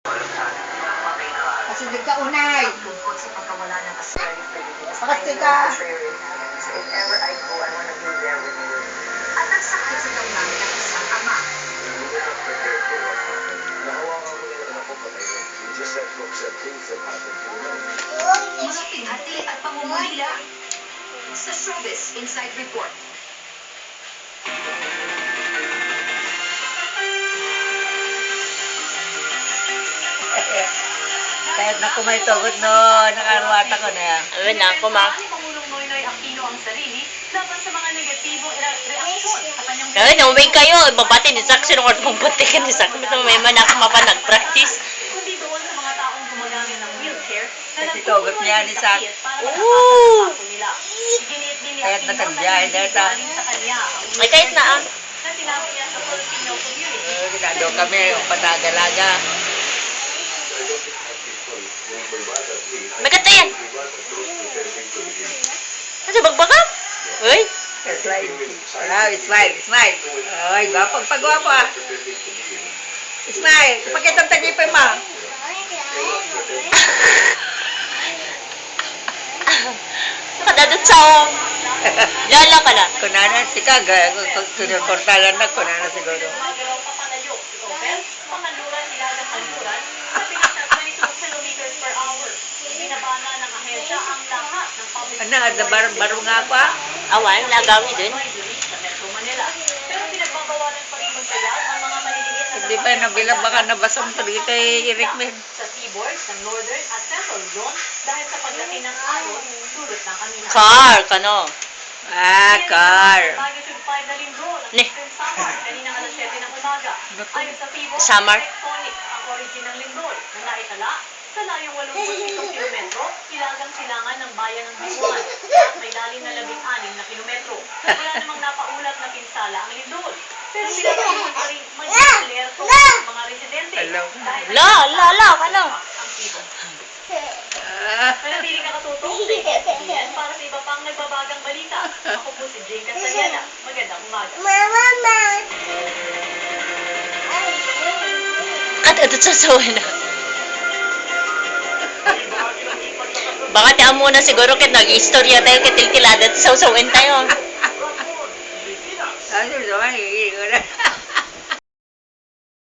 Kasi di ka unay. Tungkol sa pagkawala ng Australia Philippines. Bakit ka? So if ever I go, I want to be there with you. At nagsakit sa damdamin ng isang ama. We were not prepared for what happened. Nahawakan ko na yung anak ko patay. We just have to accept things that happen to you. Mga pinhati at pangungulila sa Showbiz Inside Report. Kahit na kumaytogod no, nakaruwata ko na yan. Ayun na, kumak. Ni Pangulong Noynoy Aquino ang sarili laban sa mga negatibong reaksyon sa kanyang Ayun, nauwi kayo. Ibabati ni Sak. Sino ko itong butikan ni Sak? Ito may manak mapanag-practice. kundi doon sa mga taong gumagamit ng wheelchair na Nagtitugot niya ni Sak. Ooh! Kahit nagbiyahe na ito. Ay, kahit na ah. Na sinabi niya sa Filipino community. Ginado kami, patagalaga. Maganda yan. Ano, bagbaka? Uy, Smile. Smile, smile. Ay, gwapang pagwapo ah. Smile, pakitang tagipin mo. nakadadot sa o. Lala ka na. Kunana, sika, kunikortalan na, kunana siguro. Magalaw papalayo si Ovel, makanluran ilagang kanluran sa bilis na 22 kilometers per hour. Ibinabana ng ahensya ang lahat ng public Ano, ada baro nga ako ah. Awan, lagawi din. advisory sa Metro Manila. Pero pinagbabawalan pa rin magsayaw ang mga maliliit na Hindi pa nabilang baka nabasang tuloy ito i-Eric Min. sa seaboard ng Northern at Central Zone dahil sa paglaki ng alon dulot ng kanilang Car, kano. Ah, car. Magnitude 5 na lindro ng Ne. Eastern Samar kaninang alas 7 ng umaga. Ayon sa FIBO, Samar. tectonic ang origin ng lindol na naitala sa layong 87 kilometro, hilagang silangan ng bayan ng Butuan at may lalim na 16 na kilometro. Wala namang napaulat na pinsala ang lindol. Pero pinatuloy pa rin maging alerto ang mga residente. Hello. Dahil La, kano. ang FIBO. Ah, Manatili ka katutong sa ABS-CBN para sa iba pang nagbabagang balita. Ako po si Jane Casayana. Magandang umaga. Kadadot sa sawa na. Baka tiyan muna siguro kit nag-istorya tayo kitil-tiladat sa sawain tayo. ano, ay,